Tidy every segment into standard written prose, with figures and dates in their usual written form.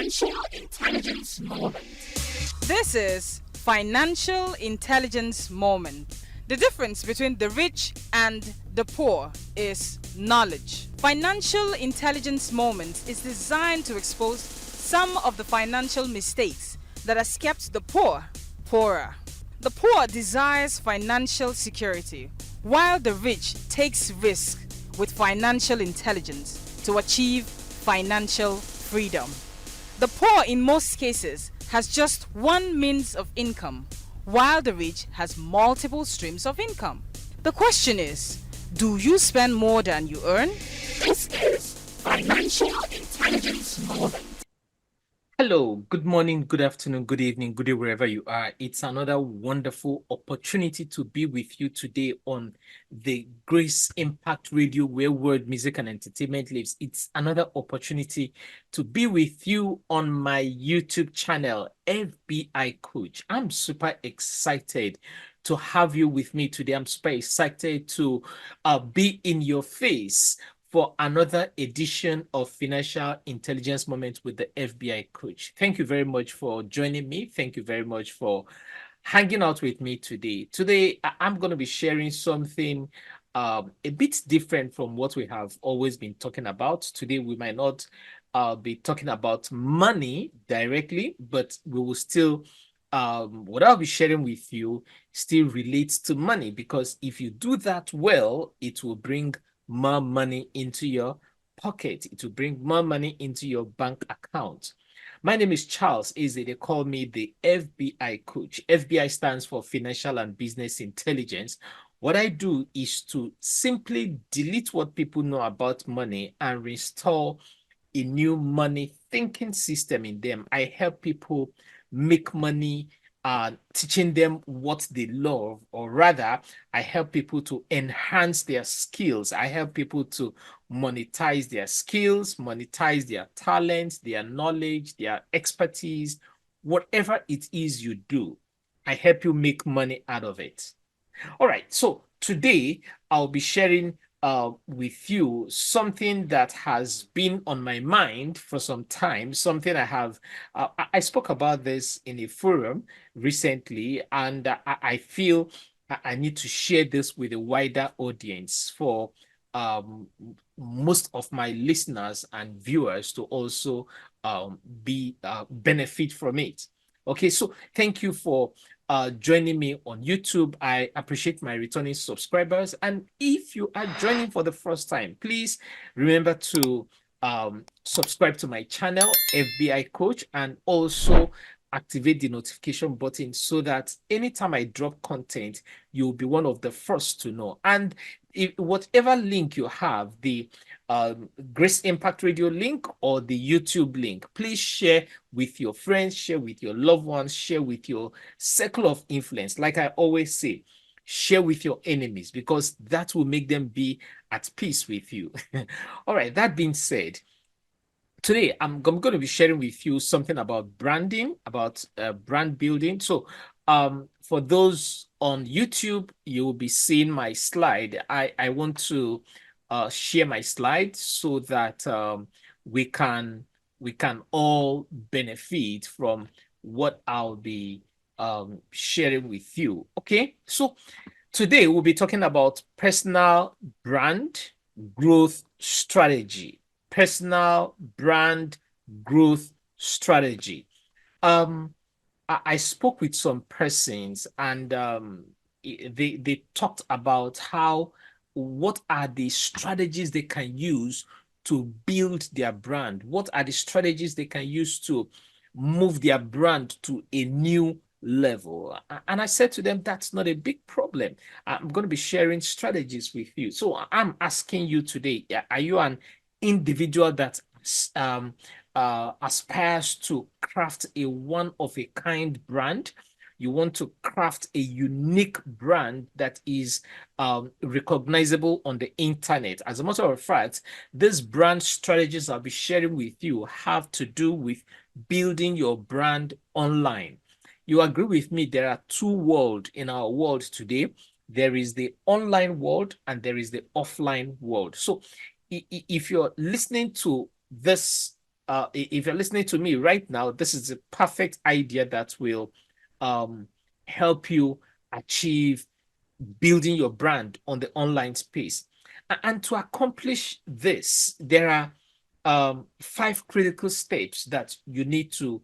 Financial Intelligence Moment. This is Financial Intelligence Moment. The difference between the rich and the poor is knowledge. Financial Intelligence Moment is designed to expose some of the financial mistakes that has kept the poor poorer. The poor desires financial security, while the rich takes risk with financial intelligence to achieve financial freedom. The poor, in most cases, has just one means of income, while the rich has multiple streams of income. The question is, do you spend more than you earn? This is Financial Intelligence Moment. Hello, good morning, good afternoon, good evening, good day, wherever you are. It's another wonderful opportunity to be with you today on the Grace Impact Radio, where word, music, and entertainment lives. It's another opportunity to be with you on my YouTube channel, FBI Coach. I'm super excited to have you with me today. I'm super excited to be in your face for another edition of Financial Intelligence Moment with the FBI Coach. Thank you very much for joining me. Thank you very much for hanging out with me today. Today, I'm going to be sharing something a bit different from what we have always been talking about. Today, we might not be talking about money directly, but we will still what I'll be sharing with you still relates to money, because if you do that well, it will bring more money into your pocket. It will bring more money into your bank account. My name is Charles Eze. They call me the FBI Coach. FBI stands for Financial and Business Intelligence. What I do is to simply delete what people know about money and restore a new money thinking system in them. I help people make money, teaching them what they love, or rather, I help people to enhance their skills. I help people to monetize their skills, monetize their talents, their knowledge, their expertise, whatever it is you do. I help you make money out of it. All right, so today I'll be sharing with you something that has been on my mind for some time, something I have, I spoke about this in a forum recently, and I feel I need to share this with a wider audience for most of my listeners and viewers to also be benefit from it. Okay, so thank you for joining me on YouTube. I appreciate my returning subscribers. And if you are joining for the first time, please remember to subscribe to my channel, FBI Coach, and also activate the notification button so that anytime I drop content, you'll be one of the first to know. And if, whatever link you have, the Grace Impact Radio link or the YouTube link, please share with your friends, share with your loved ones, share with your circle of influence. Like I always say, share with your enemies, because that will make them be at peace with you. All right, that being said, today I'm going to be sharing with you something about branding, about brand building. So for those on YouTube, you will be seeing my slide. I want to share my slide so that we can all benefit from what I'll be sharing with you. Okay, so today we'll be talking about personal brand growth strategy. Personal brand growth strategy. I spoke with some persons, and they talked about how, what are the strategies they can use to build their brand? What are the strategies they can use to move their brand to a new level? And I said to them, that's not a big problem. I'm going to be sharing strategies with you. So I'm asking you today, are you an individual that aspires to craft a one-of-a-kind brand? You want to craft a unique brand that is recognizable on the internet. As a matter of fact, these brand strategies I'll be sharing with you have to do with building your brand online. You agree with me, there are two worlds in our world today. There is the online world and there is the offline world. So if you're listening to this if you're listening to me right now, this is a perfect idea that will help you achieve building your brand on the online space. And to accomplish this, there are 5 critical steps that you need to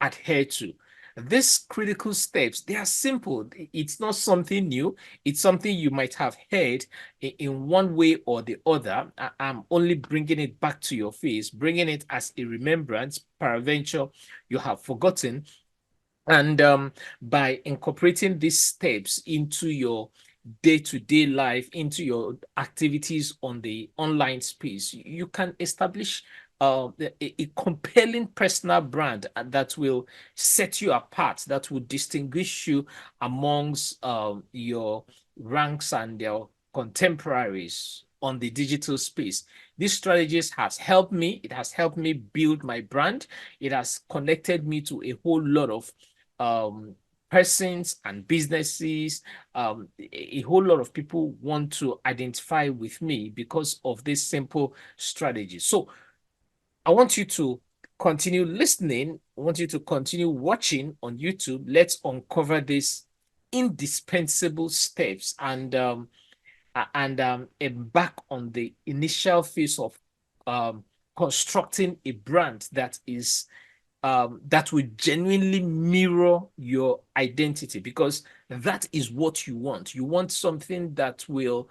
adhere to. These critical steps, they are simple. It's not something new. It's something you might have heard in one way or the other. I'm only bringing it back to your face, bringing it as a remembrance. Peradventure, you have forgotten. And by incorporating these steps into your day-to-day life, into your activities on the online space, you can establish a compelling personal brand that will set you apart, that will distinguish you amongst your ranks and your contemporaries on the digital space. This strategies has helped me. It has helped me build my brand. It has connected me to a whole lot of persons and businesses. A whole lot of people want to identify with me because of this simple strategy. So I want you to continue listening. I want you to continue watching on YouTube. Let's uncover these indispensable steps and embark on the initial phase of constructing a brand that is that will genuinely mirror your identity, because that is what you want. You want something that will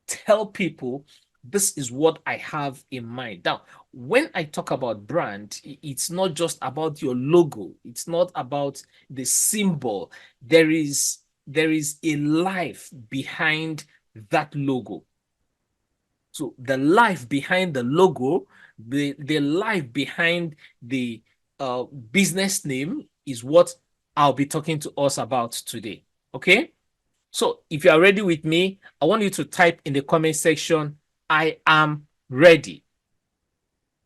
tell people this is what I have in mind. Now, when I talk about brand, it's not just about your logo. It's not about the symbol. There is a life behind that logo. So the life behind the logo, the life behind the business name is what I'll be talking to us about today. Okay? So if you are ready with me, I want you to type in the comment section, I am ready.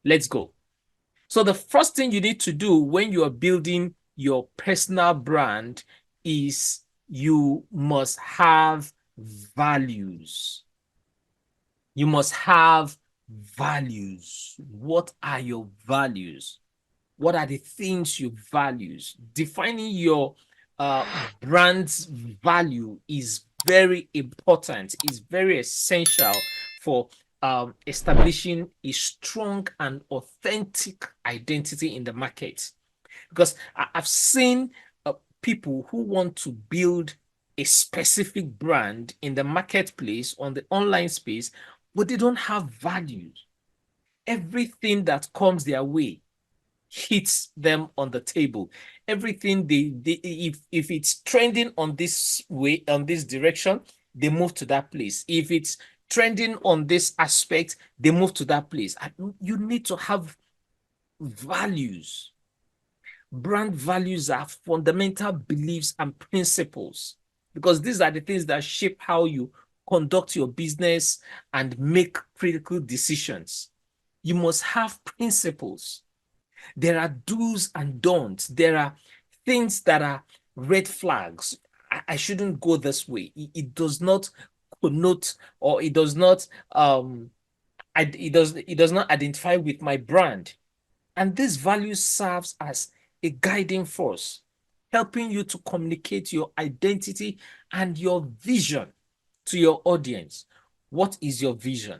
Let's go. So the first thing you need to do when you are building your personal brand is you must have values. You must have values. What are your values? What are the things you value? Defining your brand's value is very important, is very essential for establishing a strong and authentic identity in the market. Because I've seen people who want to build a specific brand in the marketplace, on the online space, but they don't have values. Everything that comes their way hits them on the table. Everything if it's trending on this way, on this direction, they move to that place. If it's trending on this aspect, they move to that place. You need to have values. Brand values are fundamental beliefs and principles, because these are the things that shape how you conduct your business and make critical decisions. You must have principles. There are do's and don'ts. There are things that are red flags. I shouldn't go this way. It does not connote, or it does not it does not identify with my brand. And this value serves as a guiding force, helping you to communicate your identity and your vision to your audience. What is your vision?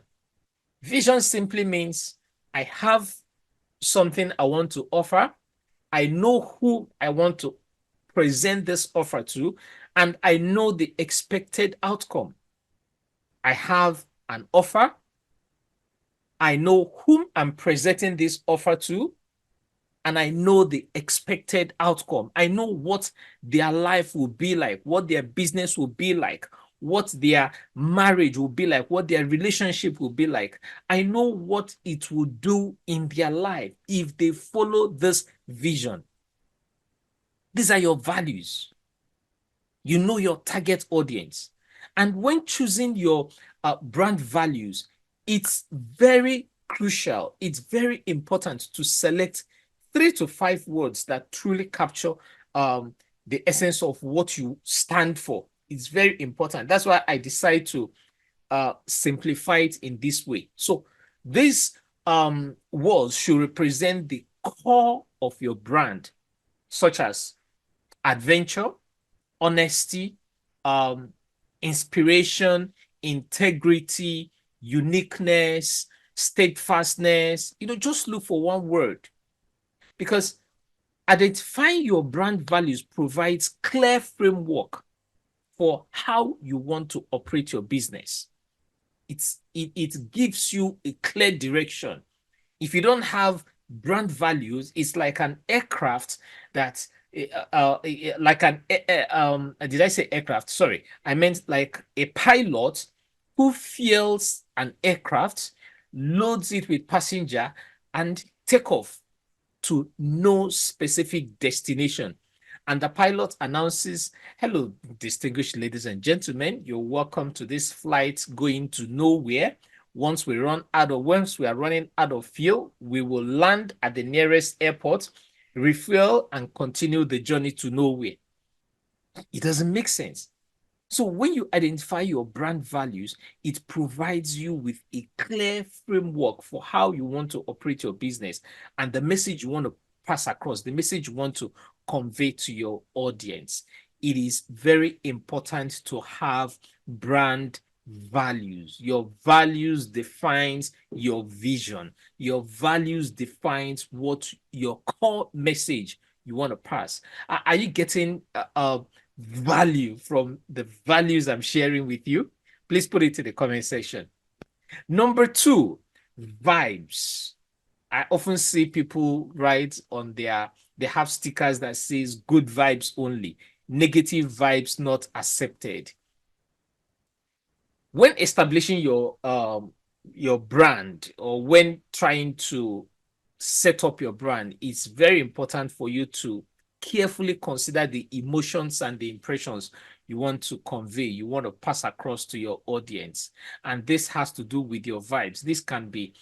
Vision simply means I have something I want to offer. I know who I want to present this offer to, and I know the expected outcome. I have an offer. I know whom I'm presenting this offer to, and I know the expected outcome. I know what their life will be like, what their business will be like, what their marriage will be like, what their relationship will be like. I know what it will do in their life if they follow this vision. These are your values. You know your target audience. And when choosing your brand values, it's very crucial. It's very important to select 3 to 5 words that truly capture the essence of what you stand for. It's very important. That's why I decide to simplify it in this way. So these words should represent the core of your brand, such as adventure, honesty, um, inspiration, integrity, uniqueness, steadfastness. Just look for one word, because identifying your brand values provides clear framework for how you want to operate your business. It gives you a clear direction. If you don't have brand values, it's like an aircraft that like an did I say aircraft? Sorry, I meant like a pilot who fuels an aircraft, loads it with passenger, and take off to no specific destination. And the pilot announces, "Hello, distinguished ladies and gentlemen, you're welcome to this flight going to nowhere. Once we are running out of fuel, we will land at the nearest airport, refuel, and continue the journey to nowhere." It doesn't make sense. So when you identify your brand values, it provides you with a clear framework for how you want to operate your business and the message you want to pass across, the message you want to convey to your audience. It is very important to have brand values. Your values defines your vision. Your values defines what your core message you want to pass. Are you getting value from the values I'm sharing with you? Please put it in the comment section. Number 2, vibes. I often see people write on they have stickers that says good vibes only, negative vibes not accepted. When establishing your brand, or when trying to set up your brand, it's very important for you to carefully consider the emotions and the impressions you want to convey, you want to pass across to your audience. And this has to do with your vibes. This can be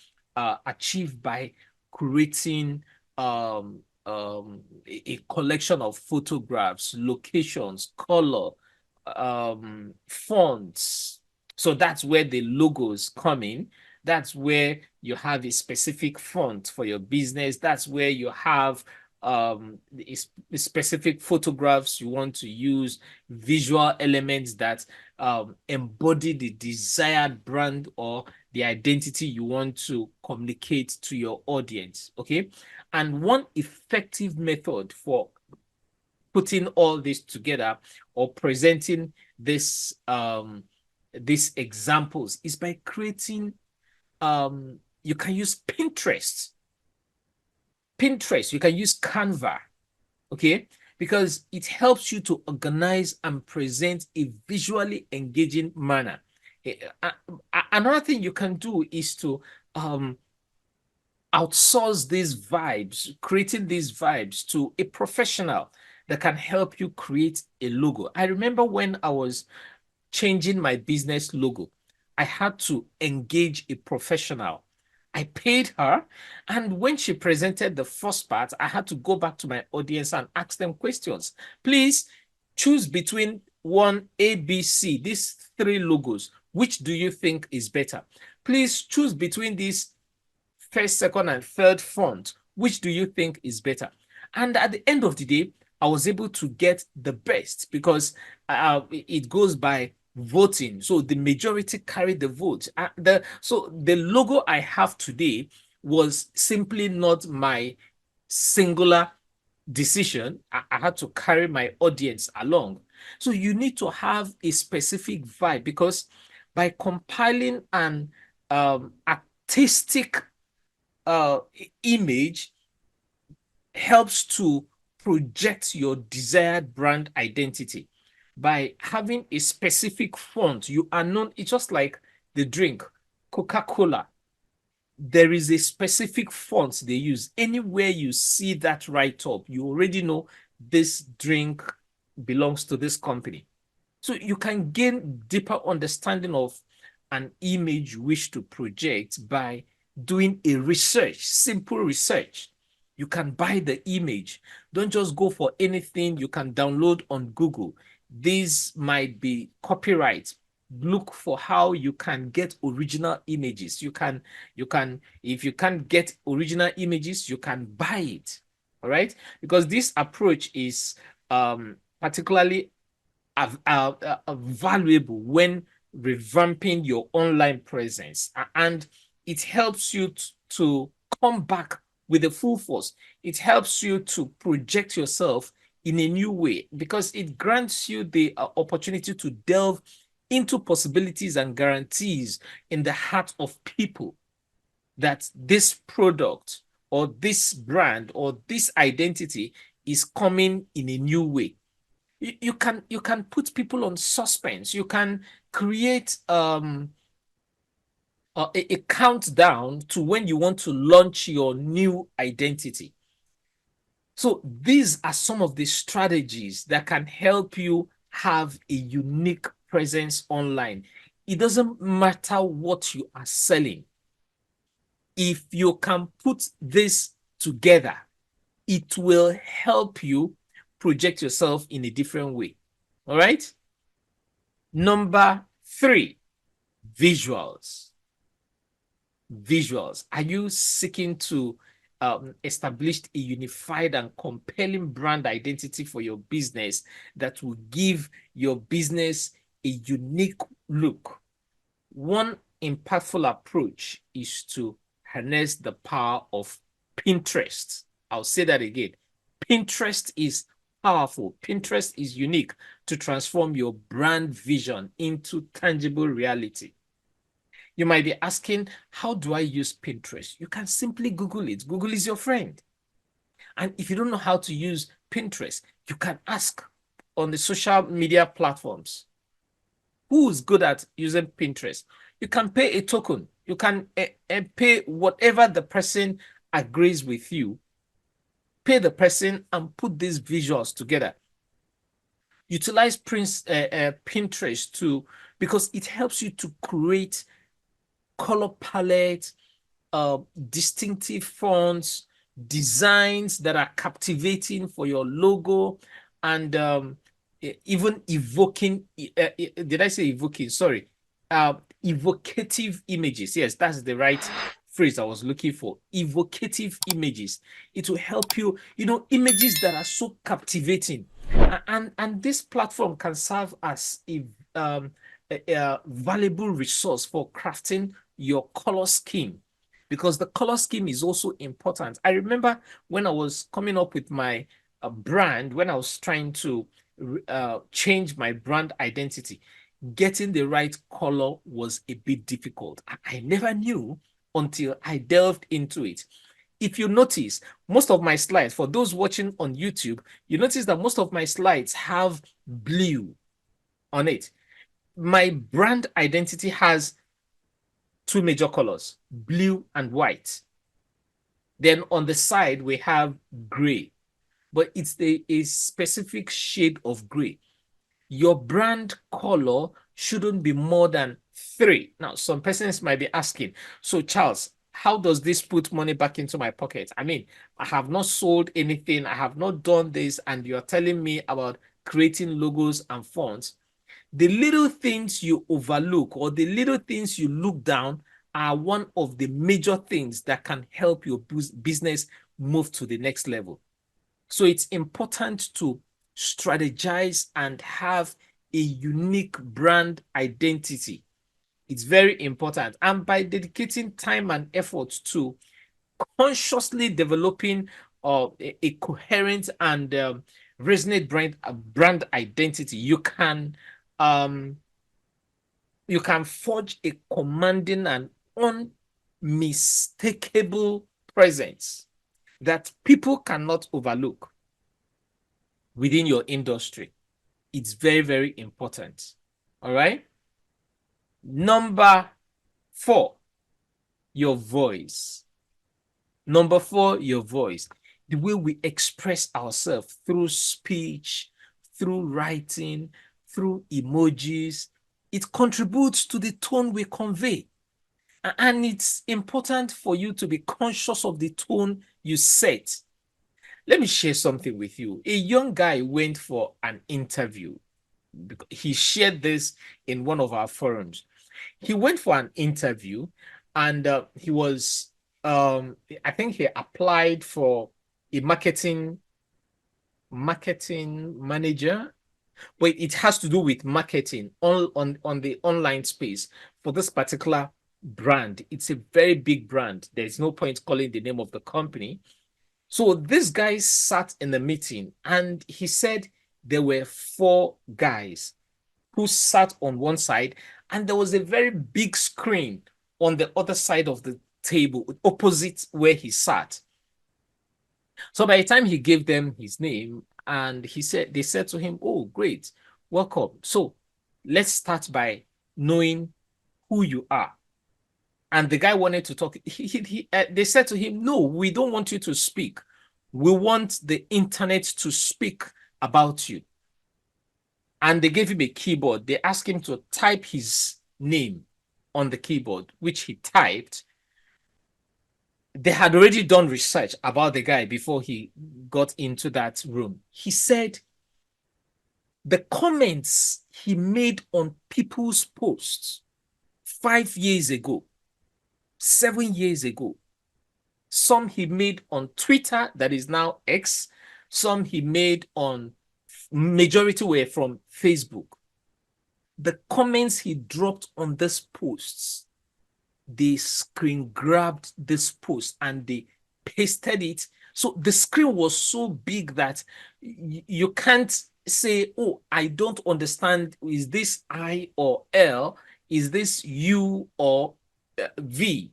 achieved by creating a collection of photographs, locations, color, fonts. So that's where the logos come in. That's where you have a specific font for your business. That's where you have specific photographs you want to use, visual elements that embody the desired brand or the identity you want to communicate to your audience. Okay. And one effective method for putting all this together or presenting this these examples is by creating you can use Pinterest, you can use Canva, okay, because it helps you to organize and present a visually engaging manner. Another thing you can do is to outsource these vibes, creating these vibes to a professional that can help you create a logo. I remember when I was changing my business logo, I had to engage a professional. I paid her, and when she presented the first part, I had to go back to my audience and ask them questions. Please choose between one A, B, C, these 3 logos. Which do you think is better? Please choose between these first, second, and third font. Which do you think is better? And at the end of the day, I was able to get the best because it goes by voting. So the majority carried the vote. So the logo I have today was simply not my singular decision. I had to carry my audience along. So you need to have a specific vibe, because by compiling an artistic image helps to project your desired brand identity. By having a specific font, you are known. It's just like the drink Coca-Cola. There is a specific font they use. Anywhere you see that right up, you already know this drink belongs to this company. So you can gain deeper understanding of an image you wish to project by doing a research, simple research. You can buy the image. Don't just go for anything you can download on Google. These might be copyright look for how you can get original images. If you can't get original images, you can buy it. All right, because this approach is particularly valuable when revamping your online presence, and it helps you to come back with a full force. It helps you to project yourself in a new way because it grants you the opportunity to delve into possibilities and guarantees in the heart of people that this product or this brand or this identity is coming in a new way. You can put people on suspense. You can create a countdown to when you want to launch your new identity. So these are some of the strategies that can help you have a unique presence online. It doesn't matter what you are selling. If you can put this together, it will help you project yourself in a different way. All right. Number 3, visuals. Visuals. Are you seeking to establish a unified and compelling brand identity for your business that will give your business a unique look? One impactful approach is to harness the power of Pinterest. I'll say that again. Pinterest is powerful. Pinterest is unique to transform your brand vision into tangible reality. You might be asking, how do I use Pinterest? You can simply Google it. Google is your friend. And if you don't know how to use Pinterest, you can ask on the social media platforms who is good at using Pinterest. You can pay a token. You can pay whatever the person agrees with you. Pay the person and put these visuals together. Utilize Pinterest because it helps you to create color palette, distinctive fonts, designs that are captivating for your logo, and even evoking, did I say evoking? Sorry, evocative images. Yes, that's the right phrase I was looking for. Evocative images. It will help you, images that are so captivating. And this platform can serve as a valuable resource for crafting your color scheme, because the color scheme is also important. I remember when I was coming up with my brand, when I was trying to change my brand identity, getting the right color was a bit difficult. I never knew until I delved into it. If you notice, most of my slides, for those watching on YouTube, you notice that most of my slides have blue on it. My brand identity has 2 major colors, blue and white. Then on the side, we have gray, but it's a specific shade of gray. Your brand color shouldn't be more than 3. Now, some persons might be asking, so Charles, how does this put money back into my pocket? I mean, I have not sold anything. I have not done this. And you're telling me about creating logos and fonts. The little things you overlook or the little things you look down are one of the major things that can help your business move to the next level. So it's important to strategize and have a unique brand identity. It's very important. And by dedicating time and effort to consciously developing a coherent and resonate brand identity, you can forge a commanding and unmistakable presence that people cannot overlook within your industry. It's very, very important. All right. Number 4, your voice. Number 4, your voice. The way we express ourselves through speech, through writing, through emojis, it contributes to the tone we convey. And it's important for you to be conscious of the tone you set. Let me share something with you. A young guy went for an interview. He shared this in one of our forums. He went for an interview, and he was, I think he applied for a marketing manager, but it has to do with marketing on the online space for this particular brand. It's a very big brand. There's no point calling the name of the company. So this guy sat in the meeting, and he said there were four guys who sat on one side, and there was a very big screen on the other side of the table, opposite where he sat. So by the time he gave them his name, and they said to him, "Oh, great, welcome. So let's start by knowing who you are." And the guy wanted to talk. They said to him, "No, we don't want you to speak. We want the internet to speak about you." And they gave him a keyboard. They asked him to type his name on the keyboard, which he typed. They had already done research about the guy before he got into that room. He said the comments he made on people's posts 5 years ago, 7 years ago, some he made on Twitter, that is now X, some he made on, majority were from Facebook. The comments he dropped on these posts, they screen grabbed this post and they pasted it. So the screen was so big that you can't say, "Oh, I don't understand. Is this I or L? Is this U or V?"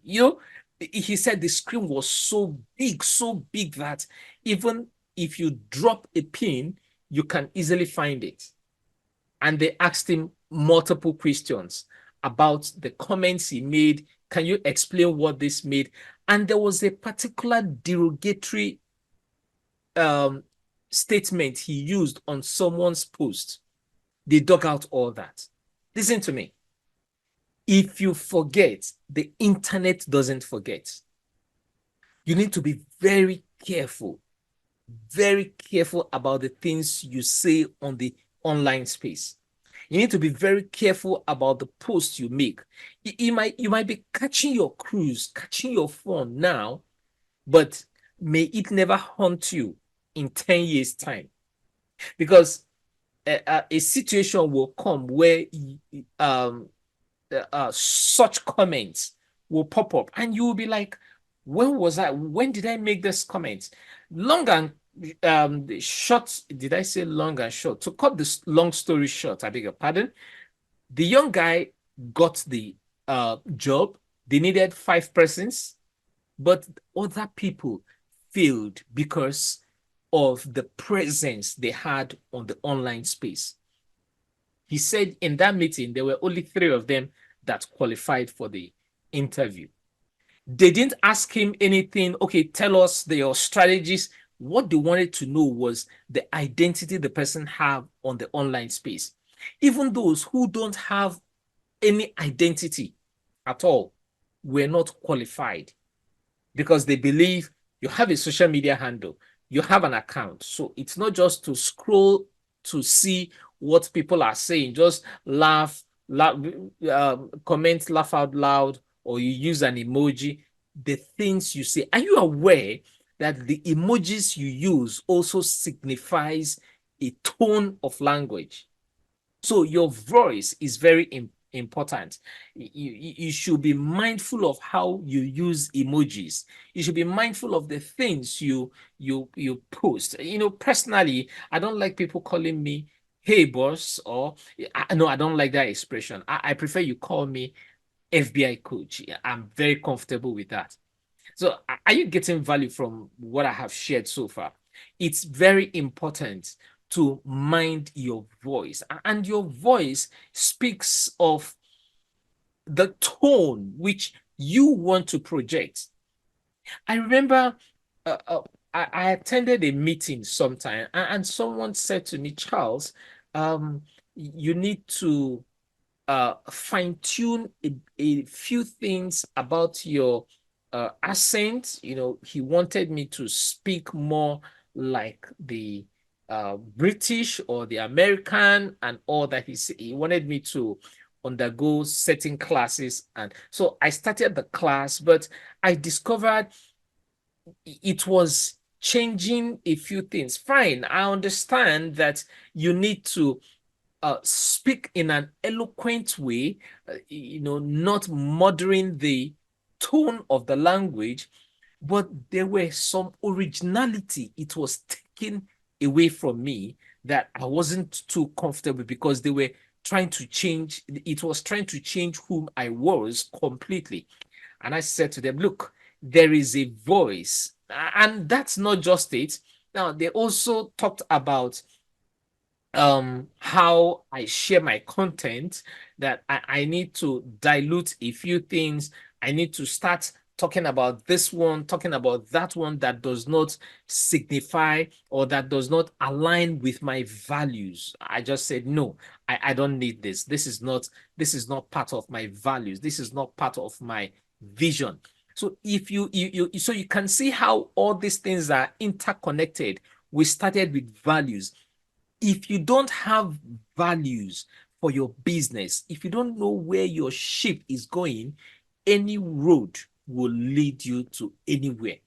He said the screen was so big that even if you drop a pin, you can easily find it. And they asked him multiple questions about the comments he made. Can you explain what this made? And there was a particular derogatory statement he used on someone's post. They dug out all that. Listen to me. If you forget, the internet doesn't forget. You need to be very careful about the things you say on the online space. You need to be very careful about the posts you make. You might be catching your cruise, catching your phone now, but may it never haunt you in 10 years' time. Because a situation will come where such comments will pop up, and you will be like, when did I make this comment? Long and short, did I say long and short? To cut this long story short, I beg your pardon, the young guy got the job. They needed 5 persons, but other people failed because of the presence they had on the online space. He said in that meeting, there were only 3 of them that qualified for the interview. They didn't ask him anything. "Okay, tell us your strategies." What they wanted to know was the identity the person have on the online space. Even those who don't have any identity at all were not qualified, because they believe you have a social media handle, you have an account. So it's not just to scroll to see what people are saying, just laugh, comment, laugh out loud, or you use an emoji. The things you say, are you aware that the emojis you use also signifies a tone of language? So your voice is very important. You should be mindful of how you use emojis. You should be mindful of the things you post. Personally, I don't like people calling me "Hey boss," or no, I don't like that expression. I prefer you call me FBI coach. I'm very comfortable with that. So are you getting value from what I have shared so far? It's very important to mind your voice, and your voice speaks of the tone which you want to project. I remember I attended a meeting sometime, and someone said to me, "Charles, you need to fine-tune a few things about your accent." He wanted me to speak more like the British or the American and all that. He wanted me to undergo certain classes, and so I started the class, but I discovered it was changing a few things. Fine, I understand that you need to speak in an eloquent way, not murdering the tone of the language, but there were some originality. It was taken away from me that I wasn't too comfortable because they were trying to change. It was trying to change whom I was completely. And I said to them, look, there is a voice. And that's not just it. Now, they also talked about how I share my content, that I need to dilute a few things. I need to start talking about this one, talking about that one that does not signify or that does not align with my values. I just said, no, I don't need this. This is not part of my values. This is not part of my vision. So if you can see how all these things are interconnected. We started with values. If you don't have values for your business, if you don't know where your ship is going, any road will lead you to anywhere.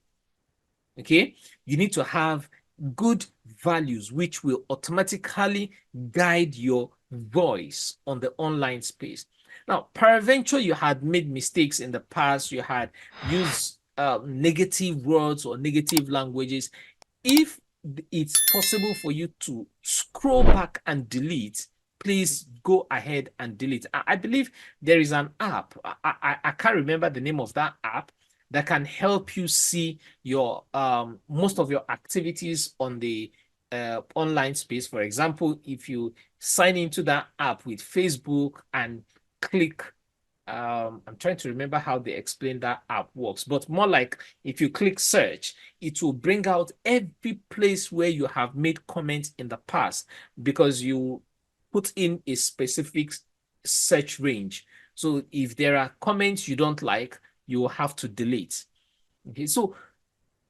Okay? You need to have good values, which will automatically guide your voice on the online space. Now, peradventure, you had made mistakes in the past, you had used negative words or negative languages. If it's possible for you to scroll back and delete, please go ahead and delete. I believe there is an app. I can't remember the name of that app that can help you see your most of your activities on the online space. For example, if you sign into that app with Facebook and click, I'm trying to remember how they explain that app works, but more like if you click search, it will bring out every place where you have made comments in the past because you put in a specific search range. So if there are comments you don't like, you will have to delete. Okay, so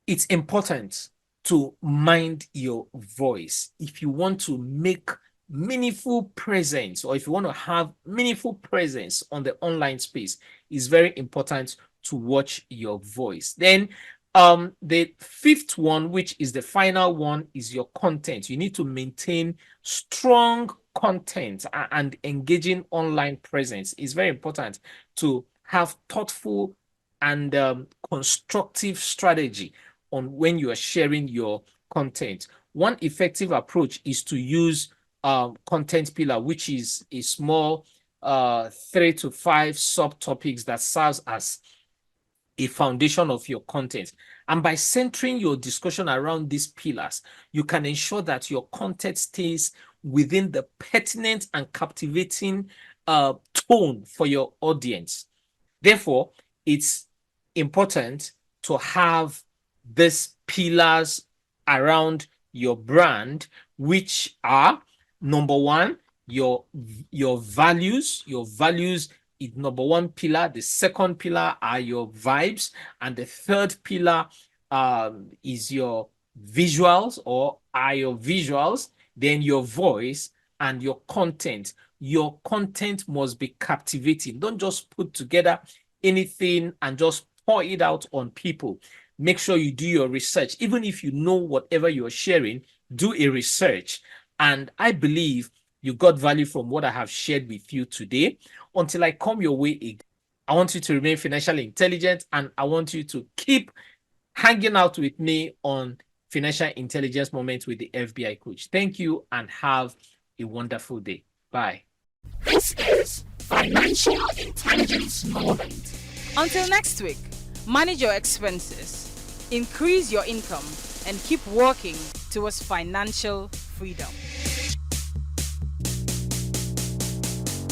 it's important to mind your voice. If you want to make meaningful presence, or if you want to have meaningful presence on the online space, it's very important to watch your voice. Then the fifth one, which is the final one, is your content. You need to maintain strong content and engaging online presence. It's very important to have thoughtful and constructive strategy on when you are sharing your content. One effective approach is to use content pillar, which is a small 3 to 5 subtopics that serves as a foundation of your content. And by centering your discussion around these pillars, you can ensure that your content stays within the pertinent and captivating tone for your audience. Therefore, it's important to have these pillars around your brand, which are number one, your values. Your values is number one pillar. The second pillar are your vibes, and the third pillar is your visuals, or are your visuals. Then your voice and your content. Your content must be captivating. Don't just put together anything and just pour it out on people. Make sure you do your research. Even if you know whatever you're sharing, do a research. And I believe you got value from what I have shared with you today. Until I come your way again, I want you to remain financially intelligent, and I want you to keep hanging out with me on Financial Intelligence Moments with the FBI Coach. Thank you and have a wonderful day. Bye. This is Financial Intelligence Moment. Until next week, manage your expenses, increase your income, and keep working towards financial freedom.